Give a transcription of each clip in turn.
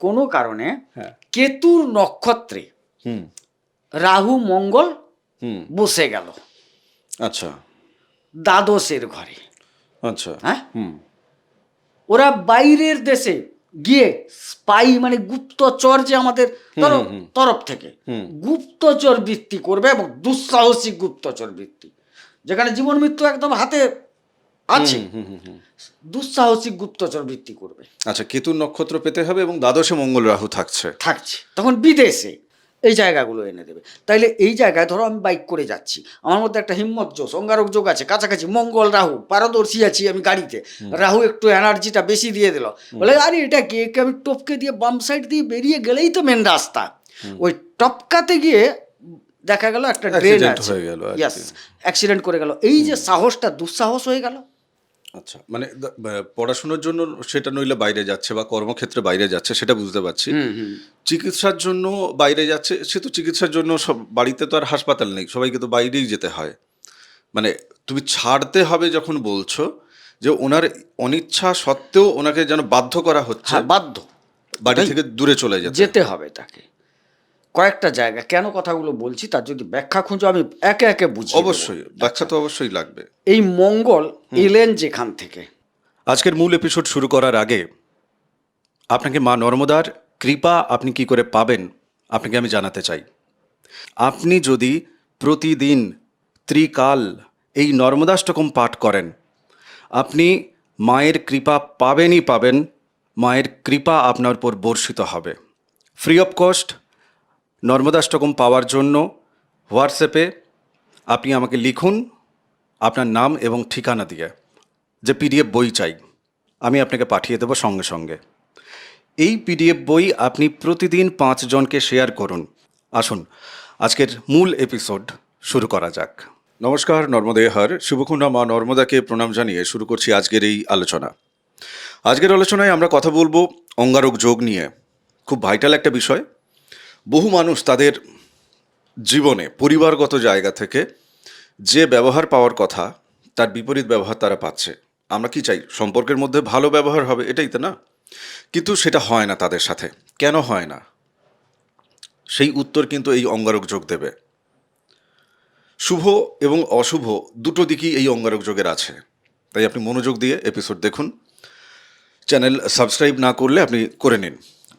কোনো কারণে হ্যাঁ। কেতুর নক্ষত্রে হুম রাহু মঙ্গল হুম বসে গেল আচ্ছা দ্বাদশের ঘরে। আচ্ছা হ্যাঁ, হুম ওরা বাইরের দেশে গিয়ে স্পাই মানে গুপ্তচর যে আমাদের তরফ থেকে হুম। গুপ্তচর বৃত্তি করবে এবং দুঃসাহসিক গুপ্তচর বৃত্তি, যেখানে জীবন মৃত্যু একদম হাতে আছে, দুঃসাহসিক গুপ্তচর বৃত্তি করবে। আচ্ছা, কেতুর নক্ষত্র পেতে হবে এবং দ্বাদশে মঙ্গল রাহু থাকছে। তখন বিদেশে এই জায়গাগুলো এনে দেবে। তাইলে এই জায়গায় ধরো আমি বাইক করে যাচ্ছি, আমার মধ্যে একটা হিম্মত যোগ অঙ্গারক যোগ আছে, কাছাকাছি মঙ্গল রাহু, পারদর্শী আছি আমি গাড়িতে, রাহু একটু এনার্জিটা বেশি দিয়ে দিল, বলে আরে এটা কি, একে আমি টপকে দিয়ে বাম সাইড দিয়ে বেরিয়ে গেলেই তো মেন রাস্তা। ওই টপকাতে গিয়ে দেখা গেল একটা ড্রেন আছে, ইয়েস, অ্যাক্সিডেন্ট করে গেল। এই যে সাহসটা দুঃসাহস হয়ে গেল। আচ্ছা, মানে পড়াশোনার জন্য সেটা নইলে বাইরে যাচ্ছে বা কর্মক্ষেত্রে বাইরে যাচ্ছে সেটা বুঝতে পারছি। চিকিৎসার জন্য বাইরে যাচ্ছে, সে তো চিকিৎসার জন্য সব, বাড়িতে তো আর হাসপাতাল নেই, সবাইকে তো বাইরেই যেতে হয়। মানে তুমি ছাড়তে হবে যখন বলছো, যে ওনার অনিচ্ছা সত্ত্বেও ওনাকে যেন বাধ্য করা হচ্ছে, বাধ্য বাড়ি থেকে দূরে চলে যেতে হবে তাকে। কয়েকটা জায়গা কেন কথাগুলো বলছি তার যদি ব্যাখ্যা খুঁজো আমি একে একে বুঝি। অবশ্যই ব্যাখ্যা তো অবশ্যই লাগবে। এই মঙ্গল এলেন যেখান থেকে। আজকের মূল এপিসোড শুরু করার আগে আপনাকে মা নর্মদার কৃপা আপনি কি করে পাবেন আপনাকে আমি জানাতে চাই। আপনি যদি প্রতিদিন ত্রিকাল এই নর্মদাষ্টকম পাঠ করেন, আপনি মায়ের কৃপা পাবেনই পাবেন। মায়ের কৃপা আপনার উপর বর্ষিত হবে। ফ্রি অফ কস্ট নর্মদাষ্টকম পাওয়ার জন্য হোয়াটসঅ্যাপে আপনি আমাকে লিখুন আপনার নাম এবং ঠিকানা দিয়ে, যে পিডিএফ বই চাই, আমি আপনাকে পাঠিয়ে দেবো সঙ্গে সঙ্গে। এই পিডিএফ বই আপনি প্রতিদিন 5 জনকে শেয়ার করুন। আসুন আজকের মূল এপিসোড শুরু করা যাক। নমস্কার, নর্মদেহার শুভকুণ্ডা মা নর্মদাকে প্রণাম জানিয়ে শুরু করছি আজকের এই আলোচনা। আজকের আলোচনায় আমরা কথা বলবো অঙ্গারক যোগ নিয়ে। খুব ভাইটাল একটা বিষয়। বহু মানুষ তাদের জীবনে পরিবারগত জায়গা থেকে যে ব্যবহার পাওয়ার কথা তার বিপরীত ব্যবহার তারা পাচ্ছে। আমরা কি চাই? সম্পর্কের মধ্যে ভালো ব্যবহার হবে, এটাই তো না? কিন্তু সেটা হয় না তাদের সাথে। কেন হয় না? সেই উত্তর কিন্তু এই অঙ্গারক যোগ দেবে। শুভ এবং অশুভ দুটো দিকই এই অঙ্গারক যোগের আছে, তাই আপনি মনোযোগ দিয়ে এপিসোড দেখুন। চ্যানেল সাবস্ক্রাইব না করলে আপনি করে নিন।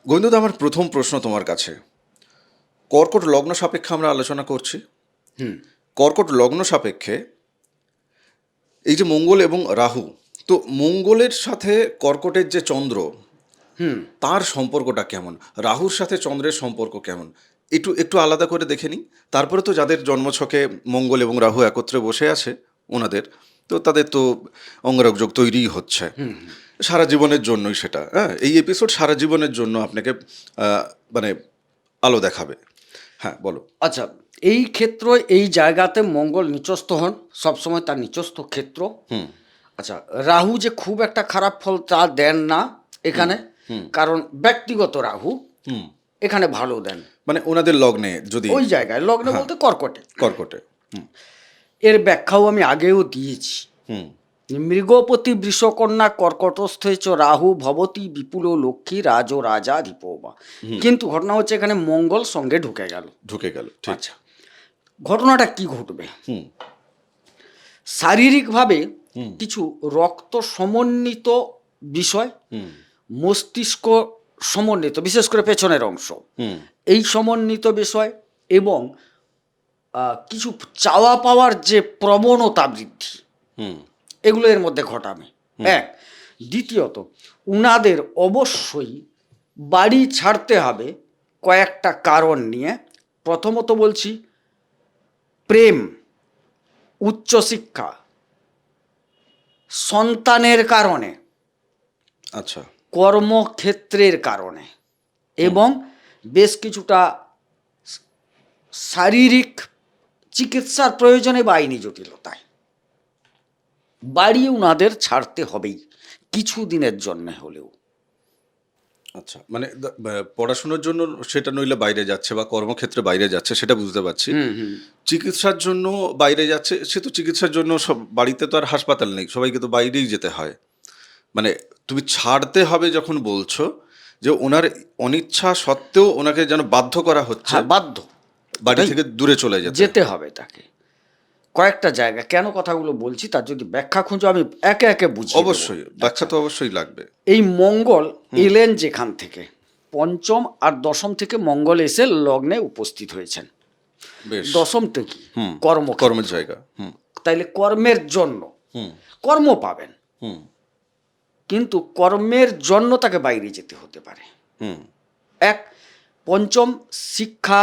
গোবিন্দদা, আমার প্রথম প্রশ্ন তোমার কাছে। কর্কট লগ্ন সাপেক্ষে আমরা আলোচনা করছি। কর্কট লগ্ন সাপেক্ষে এই যে মঙ্গল এবং রাহু, তো মঙ্গলের সাথে কর্কটের যে চন্দ্র, তার সম্পর্কটা কেমন, রাহুর সাথে চন্দ্রের সম্পর্ক কেমন, একটু একটু আলাদা করে দেখে নিই। তারপরে তো যাদের জন্মছকে মঙ্গল এবং রাহু একত্রে বসে আছে ওনাদের, তো তাদের তো অঙ্গারক যোগ তৈরিই হচ্ছে সারা জীবনের জন্যই। সেটা এই এপিসোড সারা জীবনের জন্য আপনাকে মানে আলো দেখাবে। হ্যাঁ, বলো। আচ্ছা, এই ক্ষেত্র, এই জায়গাতে মঙ্গল নিচস্থ হন সবসময়, তার নিচস্থ ক্ষেত্র। আচ্ছা, রাহু যে খুব একটা খারাপ ফল তা দেন না এখানে, কারণ ব্যক্তিগত রাহু এখানে ভালো দেন। মানে ওনাদের লগ্নে, যদি ওই জায়গায় লগ্নে বলতে কর্কটে। কর্কটে এর ব্যাখ্যাও আমি আগেও দিয়েছি। মৃগপতি বৃষকন্যা কর্কটস্থ রাহু ভবতী বিপুল লক্ষ্মী রাজ রাজা দীপবা। কিন্তু ঘটনা হচ্ছে এখানে মঙ্গল সঙ্গে ঢুকে গেল। আচ্ছা, ঘটনাটা কি ঘটবে? শারীরিকভাবে কিছু রক্ত সমন্বিত বিষয়, মস্তিষ্ক সমন্বিত, বিশেষ করে পেছনের অংশ, এই সমন্বিত বিষয় এবং কিছু চাওয়া পাওয়ার যে প্রবণতা বৃদ্ধি, এগুলো এর মধ্যে ঘটাবে। এক, দ্বিতীয়ত উনাদের অবশ্যই বাড়ি ছাড়তে হবে কয়েকটা কারণ নিয়ে। প্রথমত বলছি প্রেম, উচ্চশিক্ষা, সন্তানের কারণে, আচ্ছা, কর্মক্ষেত্রের কারণে এবং বেশ কিছুটা শারীরিক চিকিৎসার প্রয়োজনে বা আইনি জটিলতায় বাড়ি উনাদের ছাড়তে হবেই কিছু দিনের জন্য হলেও। আচ্ছা, মানে পড়াশোনার জন্য সেটা নইলে বাইরে যাচ্ছে বা কর্মক্ষেত্রে বাইরে যাচ্ছে সেটা বুঝতে পারছি। চিকিৎসার জন্য বাইরে যাচ্ছে, সে তো চিকিৎসার জন্য সব, বাড়িতে তো আর হাসপাতাল নেই, সবাইকে তো বাইরেই যেতে হয়। মানে তুমি ছাড়তে হবে যখন বলছো, যে ওনার অনিচ্ছা সত্ত্বেও ওনাকে যেন বাধ্য করা হচ্ছে হ্যাঁ, বাধ্য বাড়ি থেকে দূরে চলে যেতে। যেতে হবে তাকে। কয়েকটা জায়গা কেন কথাগুলো বলছি তার যদি ব্যাখ্যা খুঁজো আমি একে একে বুঝিয়ে দেবো। অবশ্যই ব্যাখ্যা তো অবশ্যই লাগবে। এই মঙ্গল এলেন যেখান থেকে, পঞ্চম আর দশম থেকে মঙ্গল এসে লগ্নে উপস্থিত হয়েছেন। বেশ। দশমটা কি? হুম, কর্মক্ষেত্র। কর্মের জায়গা। হুম তাইলে কর্মের জন্য হুম কর্ম পাবেন, হুম কিন্তু কর্মের জন্য তাকে বাইরে যেতে হতে পারে। হুম এক, পঞ্চম শিক্ষা,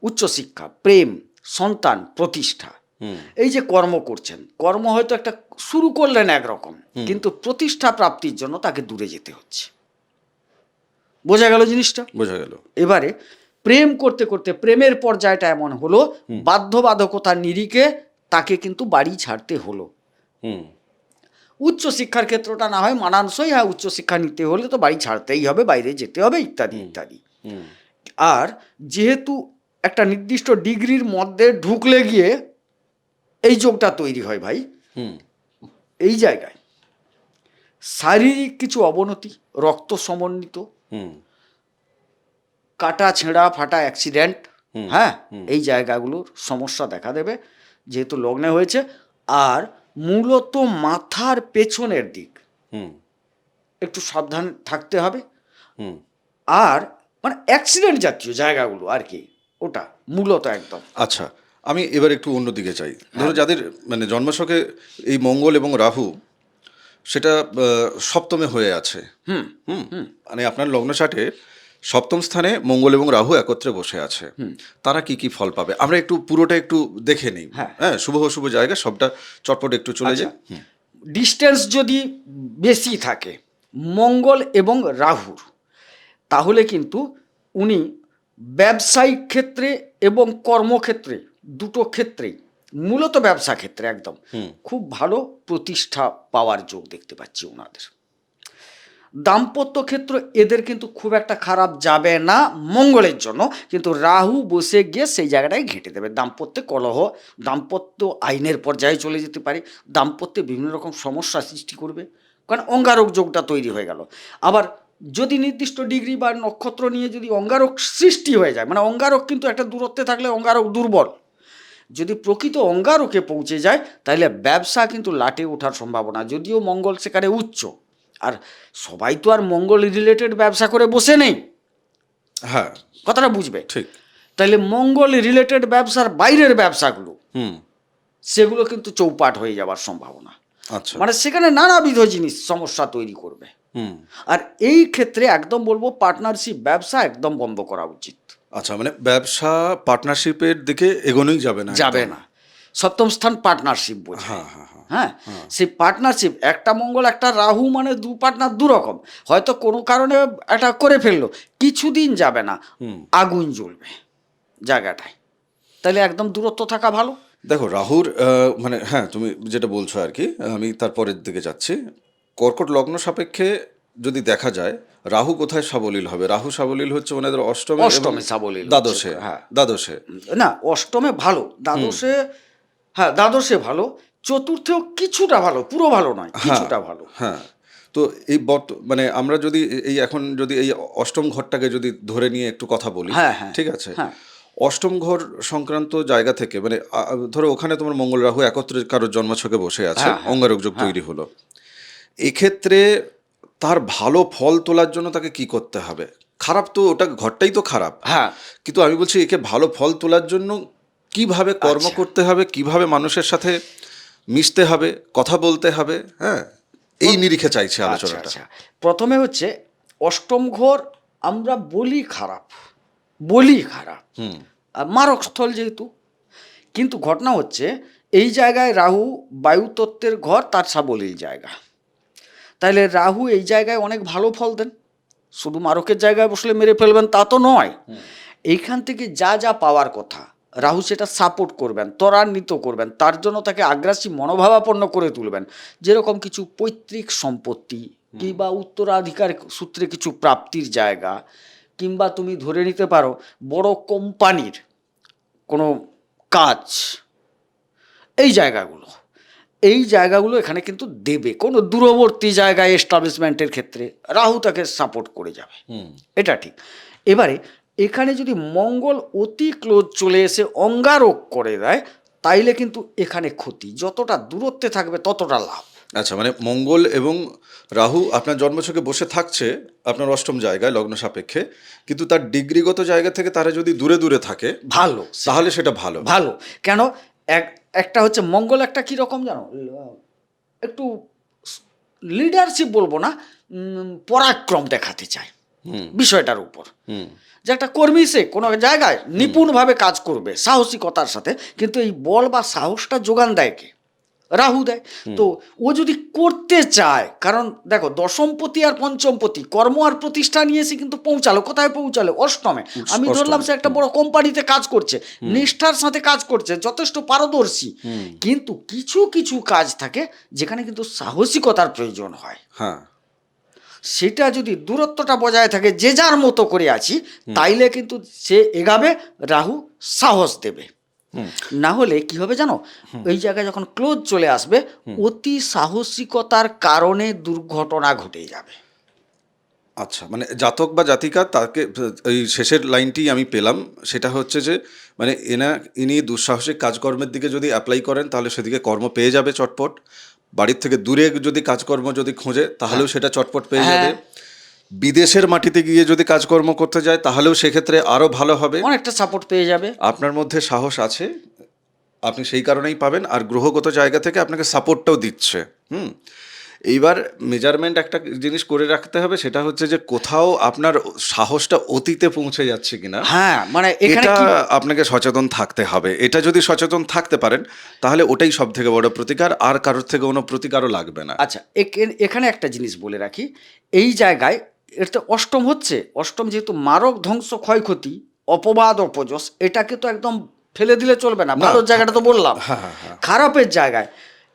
উচ্চশিক্ষা, প্রেম, সন্তান, প্রতিষ্ঠা। হুম এই যে কর্ম করছেন, কর্ম হয়তো একটা শুরু করলেন একরকম, কিন্তু প্রতিষ্ঠা প্রাপ্তির জন্য তাকে দূরে যেতে হচ্ছে। বোঝা গেল জিনিসটা? বোঝা গেল। এবারে প্রেম করতে করতে প্রেমের পর্যায়টা এমন হলো, বাধ্যবাধকতার নিরিখে তাকে কিন্তু বাড়ি ছাড়তে হলো। হুম উচ্চশিক্ষার ক্ষেত্রটা না হয় মানানসই, হ্যাঁ উচ্চশিক্ষা নিতে হলে তো বাড়ি ছাড়তেই হবে, বাইরে যেতে হবে, ইত্যাদি ইত্যাদি। হুম আর যেহেতু একটা নির্দিষ্ট ডিগ্রির মধ্যে ঢুকলে গিয়ে এই যোগটা তৈরি হয় ভাই, হুম এই জায়গায় শারীরিক কিছু অবনতি, রক্ত সমন্বিত, হুম কাটা ছেঁড়া ফাটা অ্যাক্সিডেন্ট, হুম, হ্যাঁ এই জায়গাগুলোর সমস্যা দেখা দেবে যেহেতু লগ্নে হয়েছে। আর মূলত মাথার পেছনের দিক হুম একটু সাবধান থাকতে হবে। হুম আর মানে অ্যাক্সিডেন্ট জাতীয় জায়গাগুলো আর কি, ওটা মূলত একদম। আচ্ছা, আমি এবার একটু অন্যদিকে চাই। ধরো যাদের মানে জন্মছকে এই মঙ্গল এবং রাহু সেটা সপ্তমে হয়ে আছে। হুম হুম মানে আপনার লগ্ন চার্টে সপ্তম স্থানে মঙ্গল এবং রাহু একত্রে বসে আছে। তারা কি কি ফল পাবে আমরা একটু পুরোটা একটু দেখে নিই। হ্যাঁ। হ্যাঁ, শুভ শুভ জায়গা সবটা চটপট একটু চলে আচ্ছা, যায়। ডিস্টেন্স যদি বেশি থাকে মঙ্গল এবং রাহুর, তাহলে কিন্তু উনি ব্যবসায়িক ক্ষেত্রে এবং কর্মক্ষেত্রে দুটো ক্ষেত্রেই, মূলত ব্যবসা ক্ষেত্রে একদম খুব ভালো প্রতিষ্ঠা পাওয়ার যোগ দেখতে পাচ্ছি ওনাদের। দাম্পত্য ক্ষেত্র এদের কিন্তু খুব একটা খারাপ যাবে না মঙ্গলের জন্য, কিন্তু রাহু বসে গিয়ে সেই জায়গাটায় ঘেঁটে দেবে। দাম্পত্যে কলহ, দাম্পত্য আইনের পর্যায়ে চলে যেতে পারে, দাম্পত্যে বিভিন্ন রকম সমস্যা সৃষ্টি করবে, কারণ অঙ্গারক যোগটা তৈরি হয়ে গেল। আবার যদি নির্দিষ্ট ডিগ্রি বা নক্ষত্র নিয়ে যদি অঙ্গারক সৃষ্টি হয়ে যায়, মানে অঙ্গারক কিন্তু একটা দূরত্বে থাকলে অঙ্গারক দুর্বল, যদি প্রকৃত অঙ্গারকে পৌঁছে যায় তাহলে ব্যবসা কিন্তু লাটে ওঠার সম্ভাবনা, যদিও মঙ্গল সেখানে উচ্চ। আর সবাই তো আর মঙ্গল রিলেটেড ব্যবসা করে বসে নেই, হ্যাঁ, কথাটা বুঝবে। ঠিক। তাইলে মঙ্গল রিলেটেড ব্যবসার বাইরের ব্যবসাগুলো হুম সেগুলো কিন্তু চৌপাট হয়ে যাওয়ার সম্ভাবনা, আচ্ছা। মানে সেখানে নানাবিধ জিনিস সমস্যা তৈরি করবে। হুম আর এই ক্ষেত্রে একদম বলবো পার্টনারশিপ ব্যবসা একদম বন্ধ করা উচিত। আচ্ছা, মানে ব্যবসা পার্টনারশিপের দিকে এগোনোই যাবে না, যাবে একদম। না। সপ্তম স্থান পার্টনারশিপ বোঝায়। হ্যাঁ হ্যাঁ হ্যাঁ হ্যাঁ, সেই পার্টনারশিপ, একটা মঙ্গল একটা রাহু মানে দু পার্টনার দু রকম, হয়তো কোনো কারণে একটা করে ফেললো, কিছুদিন যাবে না আগুন জ্বলবে জায়গাটায়, তাহলে একদম দূরত্ব থাকা ভালো। দেখো রাহুর মানে হ্যাঁ তুমি যেটা বলছো আর কি, আমি তারপরের দিকে যাচ্ছি। কর্কট লগ্ন সাপেক্ষে যদি দেখা যায় রাহু কোথায় সাবলীল হবে, রাহু সাবলীল হচ্ছে ওনাদের অষ্টমে এবং অষ্টমে সাবলীল হচ্ছে, দ্বাদশে। হ্যাঁ। দ্বাদশে না, অষ্টমে ভালো, দ্বাদশে, হ্যাঁ দ্বাদশে ভালো, চতুর্থেও কিছুটা ভালো, পুরো ভালো নয়, কিছুটা ভালো। হ্যাঁ, তো এই মানে আমরা যদি এই এখন যদি এই অষ্টম ঘরটাকে যদি ধরে নিয়ে একটু কথা বলি, হ্যাঁ, হ্যাঁ, ঠিক আছে। হ্যাঁ। অষ্টম ঘর সংক্রান্ত জায়গা থেকে মানে ধরো ওখানে তোমার মঙ্গল রাহু একত্রে কারোর জন্মছকে বসে আছে, হ্যাঁ, হ্যাঁ, অঙ্গারক যোগ তৈরি হলো। এক্ষেত্রে তার ভালো ফল তোলার জন্য তাকে কি করতে হবে? খারাপ তো ওটা ঘরটাই তো খারাপ, হ্যাঁ, কিন্তু আমি বলছি একে ভালো ফল তোলার জন্য কিভাবে কর্ম আচ্ছা। করতে হবে, কিভাবে মানুষের সাথে মিশতে হবে, কথা বলতে হবে, হ্যাঁ এই নিরিখে চাইছে আচ্ছা, আলোচনাটা। আচ্ছা। প্রথমে হচ্ছে অষ্টম ঘর আমরা বলি খারাপ, বলি খারাপ, আর মারক স্থল যেহেতু, কিন্তু ঘটনা হচ্ছে এই জায়গায় রাহু বায়ুতত্ত্বের ঘর, তার সাবলীল জায়গা, তাইলে রাহু এই জায়গায় অনেক ভালো ফল দেন। শুধু মারকের জায়গায় বসলে মেরে ফেলবেন তা তো নয়, এইখান থেকে যা যা পাওয়ার কথা রাহু সেটা সাপোর্ট করবেন, ত্বরান্বিত করবেন, তার জন্য তাকে আগ্রাসী মনোভাবাপন্ন করে তুলবেন। যেরকম কিছু পৈতৃক সম্পত্তি, কিংবা উত্তরাধিকার সূত্রে কিছু প্রাপ্তির জায়গা, কিংবা তুমি ধরে নিতে পারো বড় কোম্পানির কোনো কাজ, এই জায়গাগুলো, এই জায়গাগুলো এখানে কিন্তু দেবে, কোনো দূরবর্তী জায়গায় এস্টাবলিশমেন্টের ক্ষেত্রে রাহু তাকে সাপোর্ট করে যাবে, এটা ঠিক। এবারে এখানে যদি মঙ্গল অতি ক্লোজ চলে এসে অঙ্গারক করে দেয়, তাইলে কিন্তু এখানে ক্ষতি, যতটা দূরত্বে থাকবে ততটা লাভ। আচ্ছা, মানে মঙ্গল এবং রাহু আপনার জন্মছকে বসে থাকছে আপনার অষ্টম জায়গায় লগ্ন সাপেক্ষে, কিন্তু তার ডিগ্রিগত জায়গা থেকে তারা যদি দূরে দূরে থাকে ভালো, তাহলে সেটা ভালো। ভালো কেন? একটা হচ্ছে মঙ্গল একটা কি রকম জানো, একটু লিডারশিপ বলবো না, পরাক্রম দেখাতে চায় বিষয়টার উপর, যে একটা কর্মী সে কোনো জায়গায় নিপুণভাবে কাজ করবে সাহসিকতার সাথে, কিন্তু এই বল বা সাহসটা যোগান দেয় কে? রাহু দেয়। তো ও যদি করতে চায়, কারণ দেখো দশমপতি আর পঞ্চমপতি কর্ম আর প্রতিষ্ঠা নিয়ে এসে কিন্তু পৌঁছালো, কোথায় পৌঁছালো? অষ্টমে। আমি ধরলাম সে একটা বড় কোম্পানিতে কাজ করছে, নিষ্ঠার সাথে কাজ করছে, যথেষ্ট পারদর্শী, কিন্তু কিছু কিছু কাজ থাকে যেখানে কিন্তু সাহসিকতার প্রয়োজন হয়। হ্যাঁ, সেটা যদি দূরত্বটা বজায় থাকে, যে যার মতো করে আছি, তাইলে কিন্তু সে এগাবে, রাহু সাহস দেবে। না হলে কি হবে জানো, এই জায়গায় যখন ক্লোজ চলে আসবে, অতি সাহসিকতার কারণে দুর্ঘটনা ঘটে যাবে। আচ্ছা, মানে জাতক বা জাতিকা তাকে এই শেষের লাইনটি আমি পেলাম, সেটা হচ্ছে যে মানে ইনি দুঃসাহসিক কাজকর্মের দিকে যদি অ্যাপ্লাই করেন তাহলে সেদিকে কর্ম পেয়ে যাবে চটপট। বাড়ির থেকে দূরে যদি কাজকর্ম যদি খোঁজে তাহলেও সেটা চটপট পেয়ে যাবে। বিদেশের মাটিতে গিয়ে যদি কাজকর্ম করতে যায় তাহলেও সেক্ষেত্রে আরও ভালো হবে, অনেকটা সাপোর্ট পেয়ে যাবে। আপনার মধ্যে সাহস আছে, আপনি সেই কারণেই পাবেন, আর গ্রহগত জায়গা থেকে আপনাকে সাপোর্টটাও দিচ্ছে। এইবার মেজারমেন্ট একটা জিনিস করে রাখতে হবে, সেটা হচ্ছে যে কোথাও আপনার সাহসটা অতীতে পৌঁছে যাচ্ছে কিনা। হ্যাঁ, মানে এখানে এটা কি, আপনাকে সচেতন থাকতে হবে। এটা যদি সচেতন থাকতে পারেন তাহলে ওটাই সব থেকে বড় প্রতিকার, আর কারোর থেকে কোনো প্রতিকারও লাগবে না। আচ্ছা এখানে একটা জিনিস বলে রাখি, এই জায়গায় এটা অষ্টম হচ্ছে, অষ্টম যেহেতু মারক ধ্বংস ক্ষয়ক্ষতি অপবাদ অপযশ, এটাকে তো একদম ফেলে দিলে চলবে না। ভালো জায়গাটা তো বললাম, খারাপের জায়গায়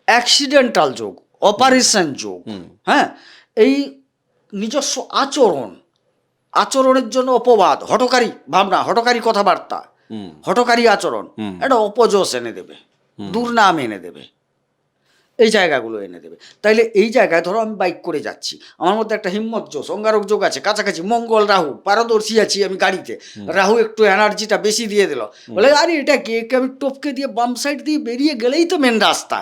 অ্যাক্সিডেন্টাল যোগ, অপারেশন যোগ, হ্যাঁ, এই নিজস্ব আচরণের জন্য অপবাদ, হঠকারী ভাবনা, হঠকারী কথাবার্তা, হঠকারী আচরণ, একটা অপযশ এনে দেবে, দুর্নাম এনে দেবে, এই জায়গাগুলো এনে দেবে। তাইলে এই জায়গায় ধরো আমি বাইক করে যাচ্ছি, আমার মধ্যে একটা হিম্মত যোগ, অঙ্গারক যোগ আছে, কাছাকাছি মঙ্গল রাহু, পারদর্শী আছি আমি গাড়িতে, রাহু একটু এনার্জিটা বেশি দিয়ে দিল, বলে আরে এটা কি, একে আমি টপকে দিয়ে বাম সাইড দিয়ে বেরিয়ে গেলেই তো মেন রাস্তা,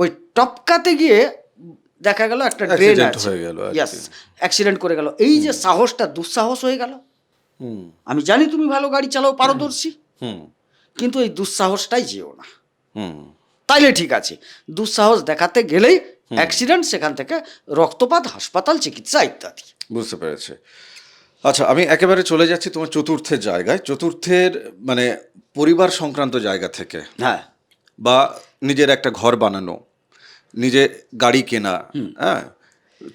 ওই টপকাতে গিয়ে দেখা গেল একটা ড্রেন আছে, ইয়েস, অ্যাক্সিডেন্ট করে গেল। এই যে সাহসটা দুঃসাহস হয়ে গেল। আমি জানি তুমি ভালো গাড়ি চালাও, পারদর্শী, কিন্তু এই দুঃসাহসটাই যেও না, তাইলে ঠিক আছে। দুঃসাহস দেখাতে গেলেই অ্যাক্সিডেন্ট, সেখান থেকে রক্তপাত, হাসপাতাল, চিকিৎসা ইত্যাদি। বুঝতে পেরেছি। আচ্ছা, আমি একেবারে চলে যাচ্ছি তোমার চতুর্থের জায়গায়। চতুর্থের মানে পরিবার সংক্রান্ত জায়গা থেকে, হ্যাঁ, বা নিজের একটা ঘর বানানো, নিজে গাড়ি কেনা, হ্যাঁ,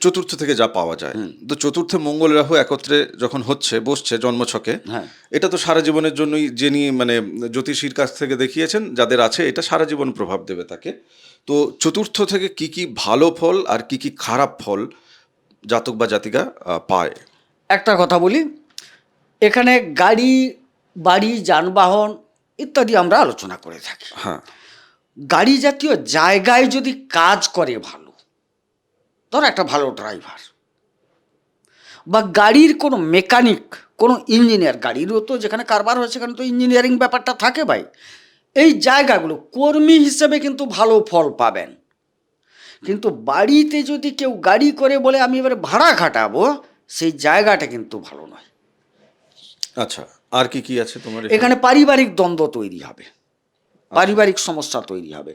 চতুর্থ থেকে যা পাওয়া যায়। তো চতুর্থে মঙ্গল রাহু একত্রে যখন বসছে জন্মছকে, হ্যাঁ, এটা তো সারা জীবনের জন্যই, যিনি মানে জ্যোতিষীর কাছ থেকে দেখিয়েছেন যাদের আছে, এটা সারা জীবন প্রভাব দেবে তাকে। তো চতুর্থ থেকে কি কি ভালো ফল আর কি কি খারাপ ফল জাতক বা জাতিকা পায়? একটা কথা বলি, এখানে গাড়ি, বাড়ি, যানবাহন ইত্যাদি আমরা আলোচনা করে থাকি। হ্যাঁ, গাড়ি জাতীয় জায়গায় যদি কাজ করে ভালো, ধর একটা ভালো ড্রাইভার বা গাড়ির কোনো মেকানিক, কোনো ইঞ্জিনিয়ার, গাড়িরও তো যেখানে কারবার হয় সেখানে তো ইঞ্জিনিয়ারিং ব্যাপারটা থাকে ভাই, এই জায়গাগুলো কর্মী হিসেবে কিন্তু ভালো ফল পাবেন। কিন্তু বাড়িতে যদি কেউ গাড়ি করে বলে আমি এবারে ভাড়া খাটাবো, সেই জায়গাটা কিন্তু ভালো নয়। আচ্ছা, আর কি কি আছে তোমার এখানে পারিবারিক দ্বন্দ্ব তৈরি হবে, পারিবারিক সমস্যা তৈরি হবে,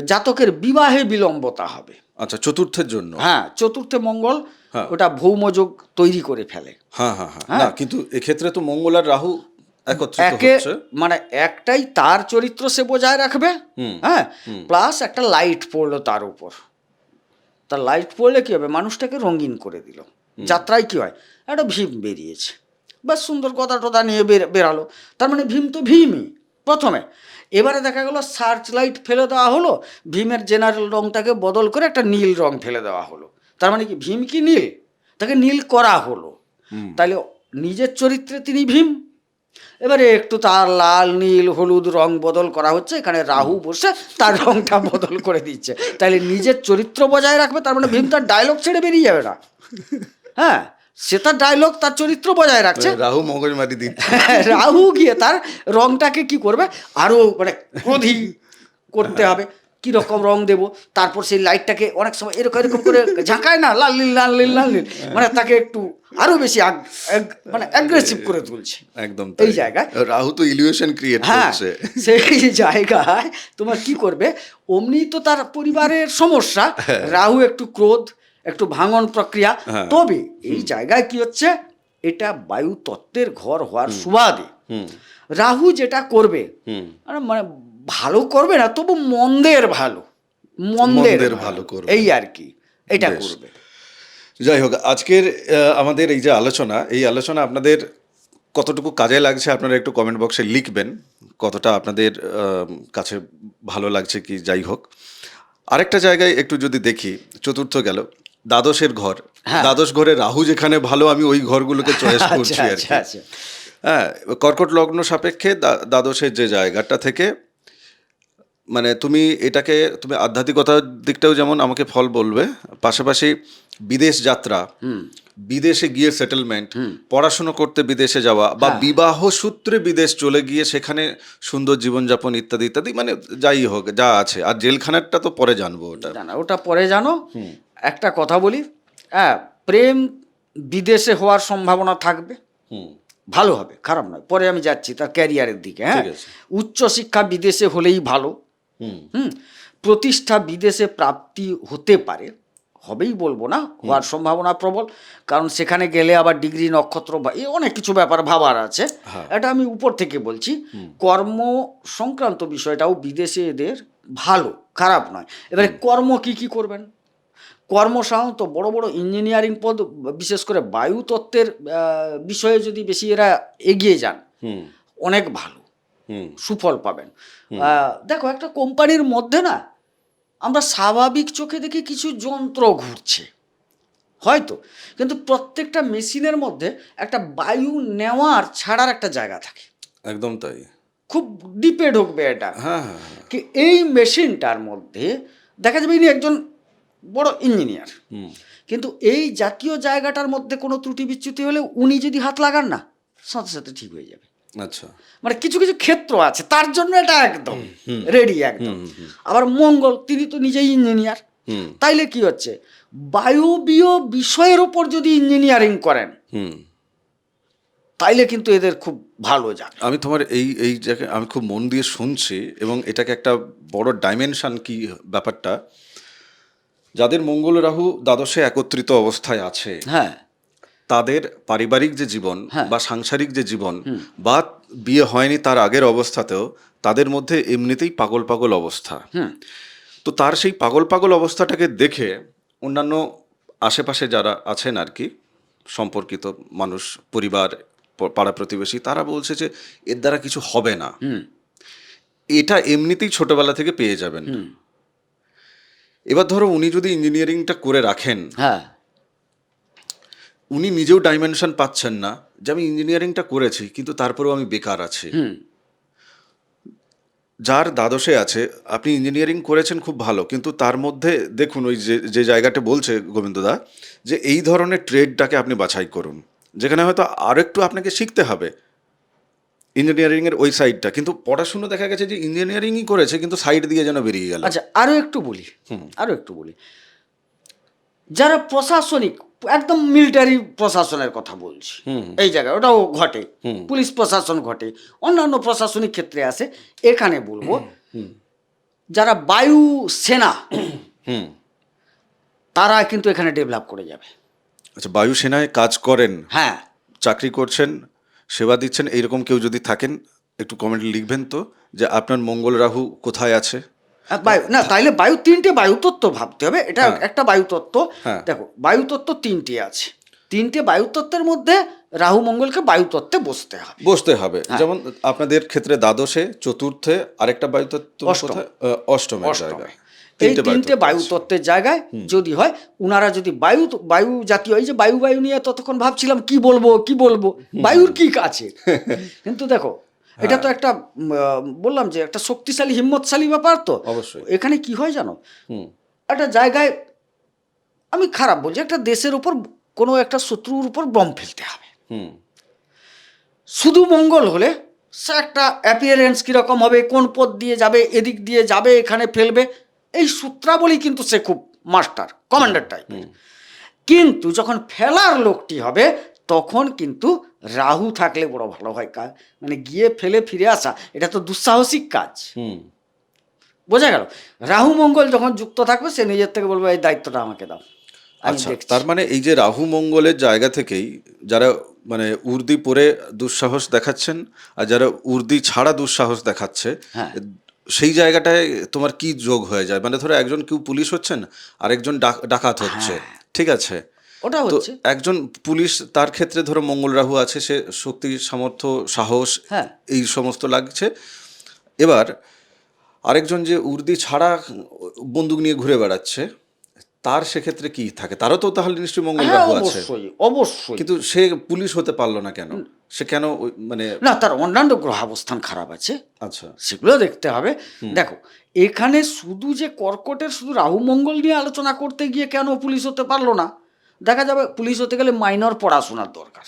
জাতকের বিবাহে বিলম্বতা হবে। আচ্ছা, চতুর্থের জন্য? হ্যাঁ, চতুর্থে মঙ্গল, হ্যাঁ, ওটা ভৌমযোগ তৈরি করে ফেলে। হ্যাঁ হ্যাঁ হ্যাঁ, না কিন্তু এক্ষেত্রে তো মঙ্গল আর রাহু একত্রিত হচ্ছে, মানে একটাই তার চরিত্র সে বজায় রাখবে, হ্যাঁ, প্লাস একটা লাইট পড়লো তার উপর, তার লাইট পড়লে কি হবে, মানুষটাকে রঙিন করে দিল। যাত্রায় কি হয়, একটা ভীম বেরিয়েছে, বেশ সুন্দর কথা টদা নিয়ে বেরালো, তার মানে ভীম তো ভীমই প্রথমে। এবারে দেখা গেল সার্চ লাইট ফেলে দেওয়া হলো, ভীমের জেনারেল রংটাকে বদল করে একটা নীল রং ফেলে দেওয়া হলো, তার মানে কি ভীম কি নীল, তাকে নীল করা হলো। তাহলে নিজের চরিত্রে তিনি ভীম, এবারে একটু তার লাল নীল হলুদ রং বদল করা হচ্ছে, এখানে রাহু বসে তার রংটা বদল করে দিচ্ছে। তাহলে নিজের চরিত্র বজায় রাখবে, তার মানে ভীম তার ডায়লগ ছেড়ে বেরিয়ে যাবে না। হ্যাঁ, সে তার ডায়লগ তার চরিত্র বজায় রাখছে। রাহু মগজমারি দিচ্ছে। রাহু গিয়ে তার রংটাকে কি করবে, আরো মানে ক্রোধী করতে হবে। কি রকম রং দেব, তারপর সেই লাইটটাকে অনেক সময় এরকম এরকম করে ঝাঁকায় না, লাল নীল লাল নীল লাল নীল, মানে তাকে একটু আরো বেশি মানে অ্যাগ্রেসিভ করে তুলছে একদম এই জায়গায়। রাহু তো ইলিউশন ক্রিয়েট হ্যাঁ, করছে। সেই জায়গায় তোমার কি করবে, অমনি তো তার পরিবারের সমস্যা, রাহু একটু ক্রোধ, একটু ভাঙন প্রক্রিয়া। হ্যাঁ। তবে এই জায়গায় কি হচ্ছে, এটা বায়ু তত্ত্বের ঘর হওয়ার সুবাদে রাহু যেটা করবে, মানে ভালো করবে না, তবু মন্দের ভালো, মন্দের মন্দের ভালো ভালো করবে। এই আর কি, এটা বেশ। করবে। যাই হোক, আজকের আমাদের এই যে আলোচনা, এই আলোচনা আপনাদের কতটুকু কাজে লাগছে আপনারা একটু কমেন্ট বক্সে লিখবেন, কতটা আপনাদের কাছে ভালো লাগছে কি। যাই হোক, আরেকটা জায়গায় একটু যদি দেখি, চতুর্থ গেল দ্বাদশের ঘর। হ্যাঁ। দ্বাদশ ঘরে রাহু যেখানে ভালো, আমি ওই ঘরগুলোকে চয়েস করছি আর কি। আচ্ছা। হ্যাঁ, কর্কট লগ্ন সাপেক্ষে দ্বাদশের যে জায়গাটা থেকে, মানে তুমি এটাকে তুমি আধ্যাত্মিকতার দিকটাও যেমন আমাকে ফল বলবে, পাশাপাশি বিদেশ যাত্রা, বিদেশে গিয়ে সেটেলমেন্ট, পড়াশুনো করতে বিদেশে যাওয়া, বা বিবাহ সূত্রে বিদেশ চলে গিয়ে সেখানে সুন্দর জীবনযাপন ইত্যাদি ইত্যাদি, মানে যাই হোক যা আছে। আর জেলখানারটা তো পরে জানবো, ওটা না ওটা পরে জানো। একটা কথা বলি, হ্যাঁ, প্রেম বিদেশে হওয়ার সম্ভাবনা থাকবে, ভালো হবে, খারাপ নয়। পরে আমি যাচ্ছি তার ক্যারিয়ারের দিকে। হ্যাঁ, ঠিক আছে। উচ্চশিক্ষা বিদেশে হলেই ভালো। প্রতিষ্ঠা বিদেশে প্রাপ্তি হতে পারে, হবেই বলবো না, হওয়ার সম্ভাবনা প্রবল। কারণ সেখানে গেলে আবার ডিগ্রি নক্ষত্র বা এই অনেক কিছু ব্যাপার ভাবার আছে। এটা আমি উপর থেকে বলছি। কর্ম সংক্রান্ত বিষয়টাও বিদেশে এদের ভালো, খারাপ নয়। এবারে কর্ম কি করবেন, কর্ম সাধারণত বড় বড় ইঞ্জিনিয়ারিং পদ, বিশেষ করে বায়ুতত্ত্বের বিষয়ে যদি বেশি এরা এগিয়ে যান, অনেক ভালো সুফল পাবেন। দেখো, একটা কোম্পানির মধ্যে না আমরা স্বাভাবিক চোখে দেখি কিছু যন্ত্র ঘুরছে হয়তো, কিন্তু প্রত্যেকটা মেশিনের মধ্যে একটা বায়ু নেওয়ার ছাড়ার একটা জায়গা থাকে। একদম তাই। খুব ডিপে ঢুকবে এটা। হ্যাঁ, কি এই মেশিনটার মধ্যে দেখা যাবে ইনি একজন বড় ইঞ্জিনিয়ার, কিন্তু এই জাতীয় জায়গাটার মধ্যে কোনো ত্রুটি বিচ্যুতি হলে উনি যদি হাত লাগান না, সাথে সাথে ঠিক হয়ে যাবে। আচ্ছা। মানে কিছু কিছু ক্ষেত্র আছে তার জন্য এটা একদম রেডি একদম। আবার মঙ্গল, তিনি তো নিজেই ইঞ্জিনিয়ার, তাইলে কি হচ্ছে, বায়বীয় বিষয়ের ওপর যদি ইঞ্জিনিয়ারিং করেন, তাইলে কিন্তু এদের খুব ভালো যাবে। আমি তোমার এই জায়গায় আমি খুব মন দিয়ে শুনছি, এবং এটাকে একটা বড় ডাইমেনশন কি ব্যাপারটা, যাদের মঙ্গল রাহু দ্বাদশে একত্রিত অবস্থায় আছে, হ্যাঁ, তাদের পারিবারিক যে জীবন বা সাংসারিক যে জীবন, বা বিয়ে হয়নি তার আগের অবস্থাতেও তাদের মধ্যে এমনিতেই পাগল পাগল অবস্থা। তো তার সেই পাগল পাগল অবস্থাটাকে দেখে অন্যান্য আশেপাশে যারা আছেন আর কি, সম্পর্কিত মানুষ, পরিবার, পাড়া প্রতিবেশী, তারা বলছে যে এর দ্বারা কিছু হবে না, এটা এমনিতেই ছোটবেলা থেকে পেয়ে যাবেন। এবার ধরো উনি যদি ইঞ্জিনিয়ারিংটা করে রাখেন, হ্যাঁ, উনি নিজেও ডাইমেনশন পাচ্ছেন না যে আমি ইঞ্জিনিয়ারিংটা করেছি কিন্তু তারপরেও আমি বেকার আছি। যার দ্বাদশে আছে, আপনি ইঞ্জিনিয়ারিং করেছেন খুব ভালো, কিন্তু তার মধ্যে দেখুন ওই যে জায়গাটা বলছে গোবিন্দদা, যে এই ধরনের ট্রেডটাকে আপনি বাছাই করুন, যেখানে হয়তো আর একটু আপনাকে শিখতে হবে ইঞ্জিনিয়ারিংয়ের ওই সাইডটা, কিন্তু পড়াশুনো দেখা গেছে যে ইঞ্জিনিয়ারিংই করেছে কিন্তু সাইড দিয়ে যেন বেরিয়ে গেল। আচ্ছা, আরও একটু বলি, যারা প্রশাসনিক, একদম মিলিটারি প্রশাসনের কথা বলছি, এই জায়গায় ওটাও ঘটে, পুলিশ প্রশাসন ঘটে, অন্যান্য প্রশাসনিক ক্ষেত্রে আছে। এখানে বলবো যারা বায়ু সেনা, তারা কিন্তু এখানে ডেভেলপ করে যাবে। আচ্ছা, বায়ুসেনায় কাজ করেন, হ্যাঁ, চাকরি করছেন, সেবা দিচ্ছেন, এইরকম কেউ যদি থাকেন একটু কমেন্টে লিখবেন তো, যে আপনার মঙ্গল রাহু কোথায় আছে। বায়ু না, তাইলে বায়ু তিনটে বায়ুতত্ত্ব ভাবতে হবে। এটা একটা বায়ুতত্ত্ব। দেখো, বায়ুতত্ত্ব তিনটে আছে, তিনটে বায়ুতত্ত্বের মধ্যে রাহু মঙ্গলকে বায়ুতত্ত্বে বসতে হবে। যেমন আপনাদের ক্ষেত্রে দ্বাদশে, চতুর্থে, আরেকটা বায়ুতত্ত্ব অষ্টম। কোথায়? অষ্টমের জায়গায়। এই তিনটে বায়ু তত্ত্বের জায়গায় যদি হয়, উনারা যদি বায়ু জাতীয়, এই যে বায়ু নিয়ে ততক্ষণ ভাবছিলাম কি বলবো বায়ুর কি আছে, কিন্তু দেখো এটা তো একটা বললাম যে একটা শক্তিশালী হিম্মতশালী ব্যাপার। তো অবশ্যই এখানে কি হয় জানো, একটা জায়গায় আমি খারাপ বলছি, একটা দেশের উপর কোনো একটা শত্রুর উপর বম ফেলতে হবে, শুধু মঙ্গল হলে সে একটা অ্যাপিয়ারেন্স কীরকম হবে, কোন পথ দিয়ে যাবে, এদিক দিয়ে যাবে, এখানে ফেলবে, এই সূত্রাবলী কিন্তু সে খুব মাস্টার কমান্ডার টাইপের। কিন্তু যখন ফেলার লোকটি হবে তখন কিন্তু রাহু থাকলে বড় ভালো হয় কাজ, মানে গিয়ে ফেলে ফিরে আসা, এটা তো দুঃসাহসিক কাজ। বোঝা গেল? রাহু মঙ্গল যখন যুক্ত থাকবে সে নিজের থেকে বলবে এই দায়িত্বটা আমাকে দাও। আচ্ছা, তার মানে এই যে রাহু মঙ্গলের জায়গা থেকেই যারা মানে উর্দি পরে দুঃসাহস দেখাচ্ছেন আর যারা উর্দি ছাড়া দুঃসাহস দেখাচ্ছে, সেই জায়গাটায় তোমার কি যোগ হয়ে যায়? মানে ধরো একজন কেউ পুলিশ হচ্ছেন আর একজন ডাকাত হচ্ছে, ঠিক আছে, ওটা তো হচ্ছে একজন পুলিশ, তার ক্ষেত্রে ধরো মঙ্গল রাহু আছে, সে শক্তি, সামর্থ্য, সাহস এই সমস্ত লাগছে। এবার আরেকজন যে উর্দি ছাড়া বন্দুক নিয়ে ঘুরে বেড়াচ্ছে, তার সেক্ষেত্রে কি থাকে? তারও তো তাহলে নিশ্চয়ই মঙ্গল রাহু আছে, অবশ্যই, কিন্তু সে পুলিশ হতে পারলো না কেন? সে কেন মানে না, তার অন্যান্য গ্রহাবস্থান খারাপ আছে, আচ্ছা, সেগুলো দেখতে হবে। দেখো এখানে শুধু যে কর্কটের শুধু রাহু মঙ্গল নিয়ে আলোচনা করতে গিয়ে কেন পুলিশ হতে পারলো না, দেখা যাবে পুলিশ হতে গেলে মাইনর পড়াশোনার দরকার,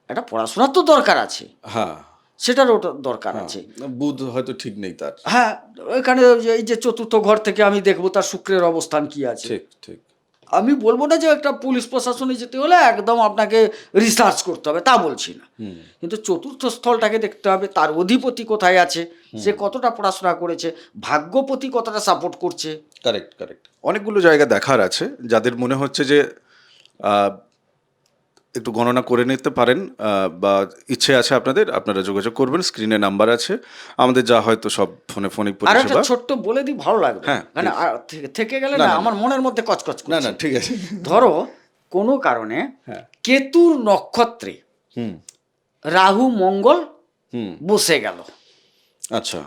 একটা পড়াশোনার তো দরকার আছে, হ্যাঁ, সেটারও দরকার আছে। বুধ হয়তো ঠিক নেই তার, হ্যাঁ, এখানে এই যে চতুর্থ ঘর থেকে আমি দেখবো তার শুক্রের অবস্থান কি আছে। ঠিক ঠিক। আমি বলবো না যে একটা পুলিশ প্রশাসনে যেতে হলে একদম আপনাকে রিসার্চ করতে হবে, তা বলছি না, কিন্তু চতুর্থ স্থলটাকে দেখতে হবে, তার অধিপতি কোথায় আছে, সে কতটা পড়াশোনা করেছে, ভাগ্যপতি কতটা সাপোর্ট করছে। Correct correct. অনেকগুলো জায়গা দেখার আছে, যাদের মনে হচ্ছে যে একটু গণনা করে নিতে পারেন বা ইচ্ছে আছে আপনাদের, আপনারা যোগাযোগ করবেন, স্ক্রিনে নাম্বার আছে আমাদের, যা হয়তো সব ফোনে আর একটা ছোট্ট বলে দিই, ভালো লাগবে, মানে থেকে গেলে না আমার মনের মধ্যে কচকচ করছে। না না, ঠিক আছে। ধরো কোনো কারণে কেতুর নক্ষত্রে রাহু মঙ্গল বসে গেল, আচ্ছা,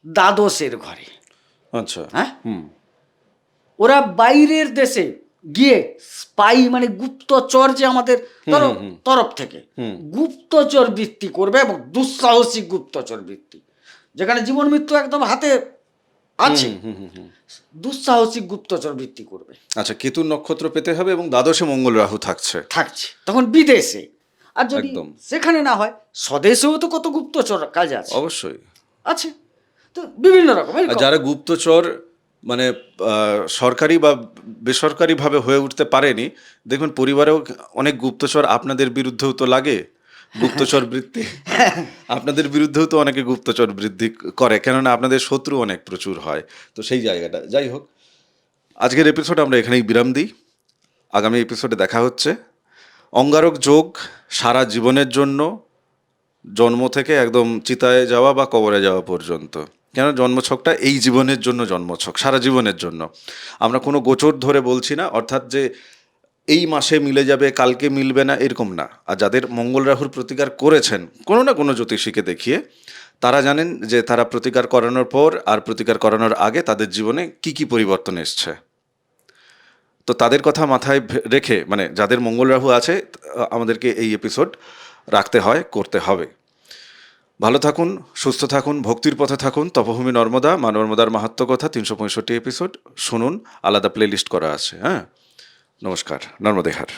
দ্বাদশের ঘরে, আচ্ছা, হ্যাঁ, ওরা বাইরের দেশে গিয়ে স্পাই মানে গুপ্তচর, যে আমাদের তরফ থেকে গুপ্তচর বৃত্তি করবে, এবং দুঃসাহসিক গুপ্তচর বৃত্তি, যেখানে জীবন মৃত্যু একদম হাতে আছে, দুঃসাহসিক গুপ্তচর বৃত্তি করবে। আচ্ছা, কেতু নক্ষত্র পেতে হবে এবং দ্বাদশে মঙ্গল রাহু থাকছে তখন বিদেশে, আর যদি সেখানে না হয় স্বদেশেও তো কত গুপ্তচর কাজ আছে, অবশ্যই আছে, তো বিভিন্ন রকমের। যারা গুপ্তচর মানে সরকারি বা বেসরকারিভাবে হয়ে উঠতে পারেনি, দেখবেন পরিবারেও অনেক গুপ্তচর আপনাদের বিরুদ্ধেও তো লাগে, গুপ্তচর বৃত্তি আপনাদের বিরুদ্ধেও তো অনেকে গুপ্তচর বৃদ্ধি করে, কেননা আপনাদের শত্রু অনেক প্রচুর হয়। তো সেই জায়গাটা, যাই হোক, আজকের এপিসোড আমরা এখানেই বিরাম দিই, আগামী এপিসোডে দেখা হচ্ছে। অঙ্গারক যোগ সারা জীবনের জন্য, জন্ম থেকে একদম চিতায় যাওয়া বা কবরে যাওয়া পর্যন্ত, কেন জন্মছকটা এই জীবনের জন্য, জন্মছক সারা জীবনের জন্য, আমরা কোনো গোচর ধরে বলছি না, অর্থাৎ যে এই মাসে মিলে যাবে কালকে মিলবে না এরকম না। আর যাদের মঙ্গল রাহুর প্রতিকার করেছেন কোনো না কোনো জ্যোতিষীকে দেখিয়ে, তারা জানেন যে তারা প্রতিকার করানোর পর আর প্রতিকার করানোর আগে তাদের জীবনে কি কি পরিবর্তন এসছে। তো তাদের কথা মাথায় রেখে, মানে যাদের মঙ্গল রাহু আছে, আমাদেরকে এই এপিসোড রাখতে হয়, করতে হবে। ভালো থাকুন, সুস্থ থাকুন, ভক্তির পথে থাকুন। তপভূমি নর্মদা, মা নর্মদার মাহাত্ম্য কথা 365 এপিসোড শুনুন, আলাদা প্লেলিস্ট করা আছে। হ্যাঁ, নমস্কার, নর্মদেহার।